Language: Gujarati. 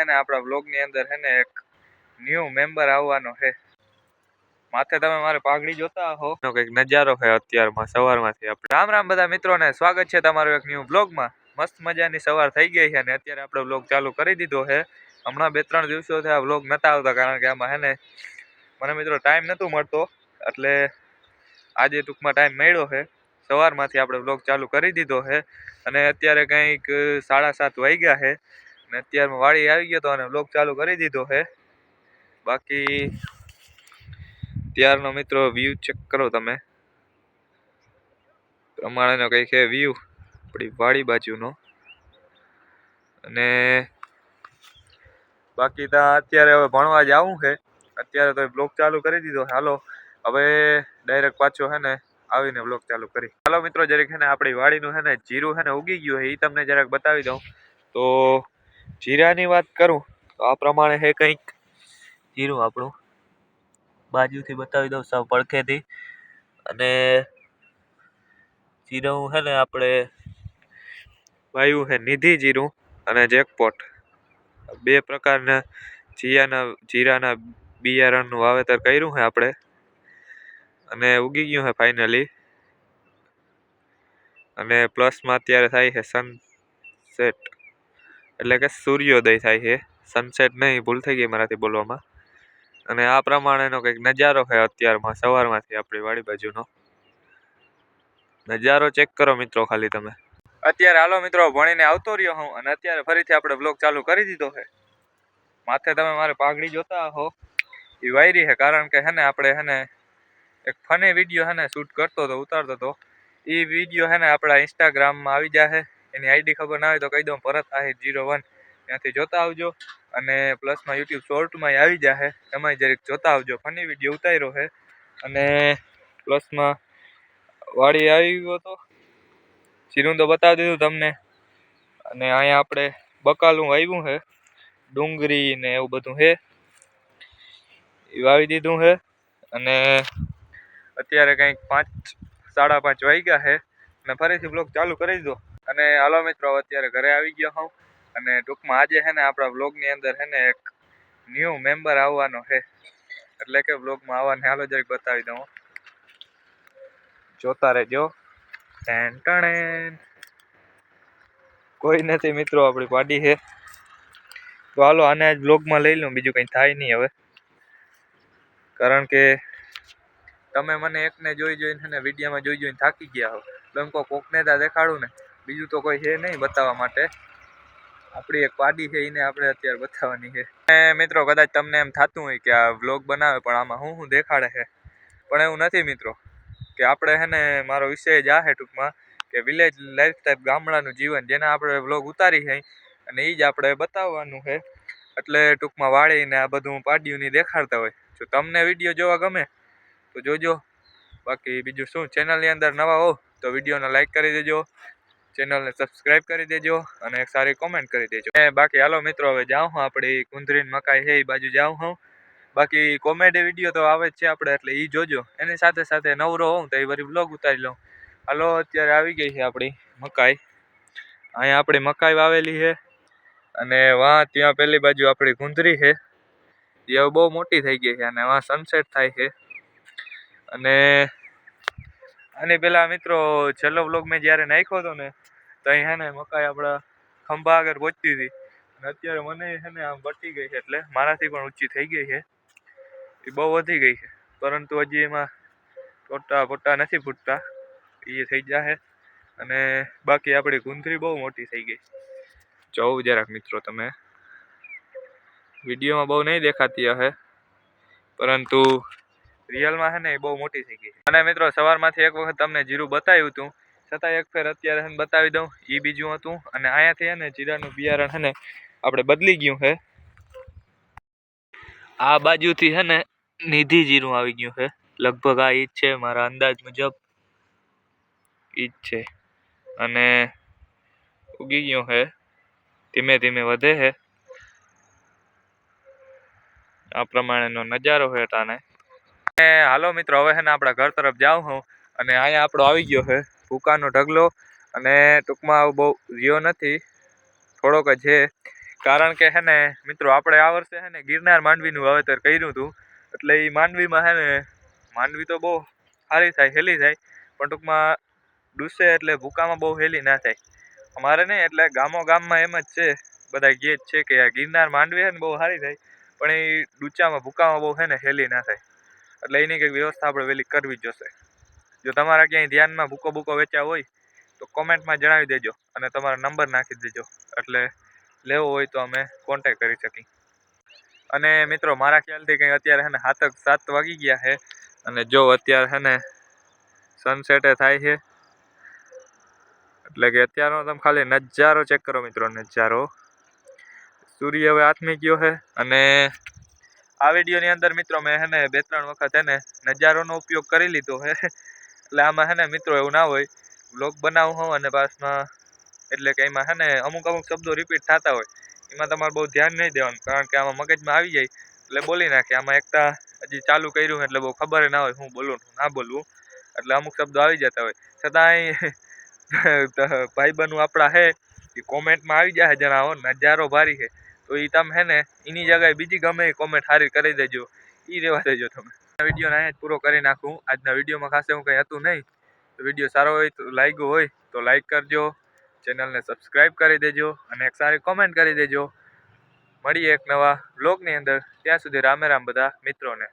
है ने आपड़ा व्लॉग ની અંદર है ने एक न्यू मेंबर આવવાનો છે। માથે તમે મારે પાઘડી જોતા હો નો કઈક નજારો છે અત્યારમાં સવારમાંથી આપણે। રામ રામ બધા મિત્રોને, સ્વાગત છે તમારું એક ન્યુ વ્લોગમાં। મસ્ત મજાની સવાર થઈ ગઈ છે અને અત્યારે આપણે વ્લોગ ચાલુ કરી દીધો છે। હમણાં 2-3 દિવસોથી આ વ્લોગ નતા આવતા કારણ કે આમાં હે ને મને મિત્રો ટાઈમ નતો મળતો, એટલે આજે ટૂંકમાં ટાઈમ મળ્યો છે। સવારમાંથી આપણે વ્લોગ ચાલુ કરી દીધો છે અને અત્યારે કંઈક 7:30 વાગ્યા છે અને અત્યારમાં વાડી આવી ગયો તો અને વ્લોગ ચાલુ કરી દીધો છે। બાકી ત્યારનો મિત્રો વ્યૂ ચેક કરો તમે, પ્રમાણેનો કંઈક છે વ્યૂ આપણી વાડી બાજુનો। અને બાકી તો અત્યારે હવે ભણવા જવું છે, અત્યારે તો બ્લોગ ચાલુ કરી દીધો। હાલો હવે ડાયરેક્ટ પાછો છે ને આવીને બ્લોગ ચાલુ કરી। હાલો મિત્રો, જરીક છે ને આપણી વાડીનું છે ને જીરું છે ને ઉગી ગયું છે, એ તમને જરાક બતાવી દઉં। તો જીરાની વાત કરું તો આ પ્રમાણે છે કંઈક જીરું આપણું, બાજુથી બતાવી દઉં સાવ પડખેથી। અને જીરું છે ને આપણે વાયુ છે નિધિ જીરું અને જેકપોટ, બે પ્રકારના જીરાના બિયારણનું વાવેતર કર્યું છે આપણે અને ઉગી ગયું છે ફાઇનલી। અને પ્લસમાં અત્યારે થાય છે સનસેટ, એટલે કે સૂર્યોદય થાય છે, સનસેટ નહીં, ભૂલ થઈ ગઈ મારાથી બોલવામાં। અને આ પ્રમાણેનો કંઈક નજારો છે અત્યારમાં સવારમાંથી આપણી વાડી બાજુનો નજારો ચેક કરો મિત્રો ખાલી તમે। અત્યારે હાલો મિત્રો ભણીને આવતો રહ્યો હું અને અત્યારે ફરીથી આપણે બ્લોગ ચાલુ કરી દીધો છે। માથે તમે મારે પાઘડી જોતા હો એ વાયરી છે કારણ કે હે ને આપણે હે ને એક ફની વિડીયો હે ને શૂટ કરતો હતો, ઉતારતો હતો। એ વિડીયો હે ને આપણા ઇન્સ્ટાગ્રામમાં આવી જશે, એની આઈડી ખબર ના હોય તો કહી દઉં, ભરત આહિર 01, ત્યાંથી જોતા આવજો। અને પ્લસમાં યુટ્યુબ શોર્ટમાં આવી જશે, એમાં જરીક જોતા આવજો, ફની વિડીયો ઉતાર્યો છે। અને પ્લસમાં વાડી આવી ગયો તો જીરું તો બતાવી દીધું તમને। અને અહીંયા આપણે બકાલું વાવ્યું છે, ડુંગળી ને એવું બધું છે એ વાવી દીધું છે। અને અત્યારે કંઈક 5-5:30 વાગ્યા છે અને ફરીથી બ્લોગ ચાલુ કરી દીધો। અને હાલો મિત્રો અત્યારે ઘરે આવી ગયો હું અને ટૂંકમાં આજે છે ને આપણા વ્લોગની અંદર છે ને એક ન્યૂ મેમ્બર આવવાનો છે, એટલે કે વ્લોગમાં આવવાને હાલો જરીક બતાવી દઉં, જોતા રહેજો। કોઈ નથી મિત્રો, આપણી પાડી છે। તો હાલો આને આજ વ્લોગમાં લઈ લઉં, બીજું કંઈ થાય નહીં હવે, કારણ કે તમે મને એકને જોઈને ને વિડીયોમાં જોઈને થાકી ગયા હો, તો એમ કોકને તા દેખાડું ને, બીજું તો કોઈ છે નહીં બતાવવા માટે। આપણી એક પાડી છે, એને આપણે અત્યારે બતાવવાની છે। મિત્રો કદાચ તમને એમ થતું હોય કે આ વ્લોગ બનાવે પણ આમાં હું દેખાડે છે, પણ એવું નથી મિત્રો, કે આપણે છે ને મારો વિષય જ આ છે ટૂંકમાં કે વિલેજ લાઈફસ્ટાઈલ, ગામડાનું જીવન, જેને આપણે વ્લોગ ઉતારી છે અને એ જ આપણે બતાવવાનું છે। એટલે ટૂંકમાં વાળીને આ બધું પાડ્યું દેખાડતા હોય। જો તમને વિડીયો જોવા ગમે તો જોજો, બાકી બીજું શું, ચેનલની અંદર નવા હો તો વિડીયોને લાઈક કરી દેજો, ચેનલને સબસ્ક્રાઈબ કરી દેજો અને એક સારી કોમેન્ટ કરી દેજો। બાકી હાલો મિત્રો હવે જાઉં હું, આપણી કુંદરીન મકાઈ છે એ બાજુ જાઉં હું। બાકી કોમેડી વિડીયો તો આવે જ છે આપણે, એટલે એ જોજો, એની સાથે સાથે નવરો હોઉં તો એ વળી વ્લોગ ઉતારી લઉં। હાલો અત્યારે આવી ગઈ છે આપણી મકાઈ, અહીંયા આપણી મકાઈ વાવેલી છે અને ત્યાં પેલી બાજુ આપણી કુંદરી છે, એ હવે બહુ મોટી થઈ ગઈ છે અને સનસેટ થાય છે। અને આની પેલા મિત્રો છેલ્લો વ્લોગ મેં જ્યારે નાખ્યો હતો ને તો અહીં છે ને મકાઈ આપણા ખંભા આગળ પહોંચતી હતી અને અત્યારે મને છે ને આમ બટી ગઈ છે, એટલે મારાથી પણ ઊંચી થઈ ગઈ છે, એ બહુ વધી ગઈ છે, પરંતુ હજી એમાં પોટા નથી ફૂટતા, એ થઈ જશે। અને બાકી આપણી કુંદરી બહુ મોટી થઈ ગઈ, જોવું જરાક મિત્રો તમે, વિડીયોમાં બહુ નહીં દેખાતી હશે પરંતુ રિયલમાં છે ને એ બહુ મોટી થઈ ગઈ। અને મિત્રો સવારમાંથી એક વખત તમને જીરું બતાવ્યું હતું, છતાં એક ફેર અત્યારે બતાવી દઉં, એ બીજું હતું। અને અહીંયાથી છે ને જીરાનું બિયારણ છે ને આપણે બદલી ગયું છે, આ બાજુથી છે ને નિધિ જીરું આવી ગયું છે, લગભગ આ ઈ જ છે, મારા અંદાજ મુજબ ઈ જ છે। અને ઉગી ગયું છે, ધીમે ધીમે વધે છે, આ પ્રમાણેનો નજારો છે તાને। હાલો મિત્રો હવે છે ને આપણા ઘર તરફ જાઉં હું અને અહીંયા આપણો આવી ગયો છે ભૂકાનો ઢગલો, અને ટૂંકમાં બહુ રહ્યો નથી, થોડોક જ છે, કારણ કે હે ને મિત્રો આપણે આ વર્ષે હે ને ગિરનાર માંડવીનું વાવેતર કર્યું હતું, એટલે એ માંડવીમાં હે ને માંડવી તો બહુ સારી થાય, હેલી થાય, પણ ટૂંકમાં ડૂસે એટલે ભૂકામાં બહુ હેલી ના થાય. અમારે નહીં એટલે ગામમાં એમ જ છે, બધા કહે જ છે કે આ ગિરનાર માંડવી હે ને બહુ સારી થાય, પણ એ ડૂચામાં ભૂકામાં બહુ હે ને હેલી ના થાય. એટલે એની કંઈક વ્યવસ્થા આપણે વહેલી કરવી જ જોશે. જો તમારા ક્યાંય ધ્યાનમાં ભૂકો વેચ્યા હોય તો કોમેન્ટમાં જણાવી દેજો અને તમારો નંબર નાખી દેજો, એટલે લેવો હોય તો અમે કોન્ટેક કરી શકીએ. અને મિત્રો મારા ખ્યાલથી કંઈ અત્યારે હે ને 7 વાગી ગયા છે, અને જો અત્યારે હે ને સનસેટે થાય છે, એટલે કે અત્યારનો તમે ખાલી નજારો ચેક કરો મિત્રો. નજારો સૂર્ય હવે આથમી ગયો છે, અને આ વિડીયોની અંદર મિત્રો મેં હે ને 2-3 વખત હે ને નજારોનો ઉપયોગ કરી લીધો છે. એટલે આમાં હે ને મિત્રો એવું ના હોય, વ્લોગ બનાવું હોઉં અને પાસમાં એટલે કે એમાં હે ને અમુક શબ્દો રિપીટ થતા હોય, એમાં તમારે બહુ ધ્યાન નહીં દેવાનું, કારણ કે આમાં મગજમાં આવી જાય એટલે બોલી નાખે. આમાં એકતા હજી ચાલુ કર્યું એટલે બહુ ખબર ના હોય હું બોલું ના બોલવું, એટલે અમુક શબ્દો આવી જતા હોય. છતાંય ભાઈબંધુ આપણા હે એ કોમેન્ટમાં આવી જાય જણાવો નજારો ભારી છે, તો એ તમે હે ને એની જગ્યાએ બીજી ગમે એ કોમેન્ટ સારી કરી દેજો, એ રહેવા દેજો તમે. આ વિડીયોને અહીંયા જ પૂરો કરી નાખું. આજના વિડીયોમાં ખાસ એવું કંઈ હતું નહીં. તો વિડીયો સારો હોય તો લાગ્યો હોય તો લાઈક કરજો, ચેનલને સબસ્ક્રાઈબ કરી દેજો અને એક સારી કોમેન્ટ કરી દેજો. મળીએ એક નવા વ્લોગની અંદર. ત્યાં સુધી રામે રામ બધા મિત્રોને.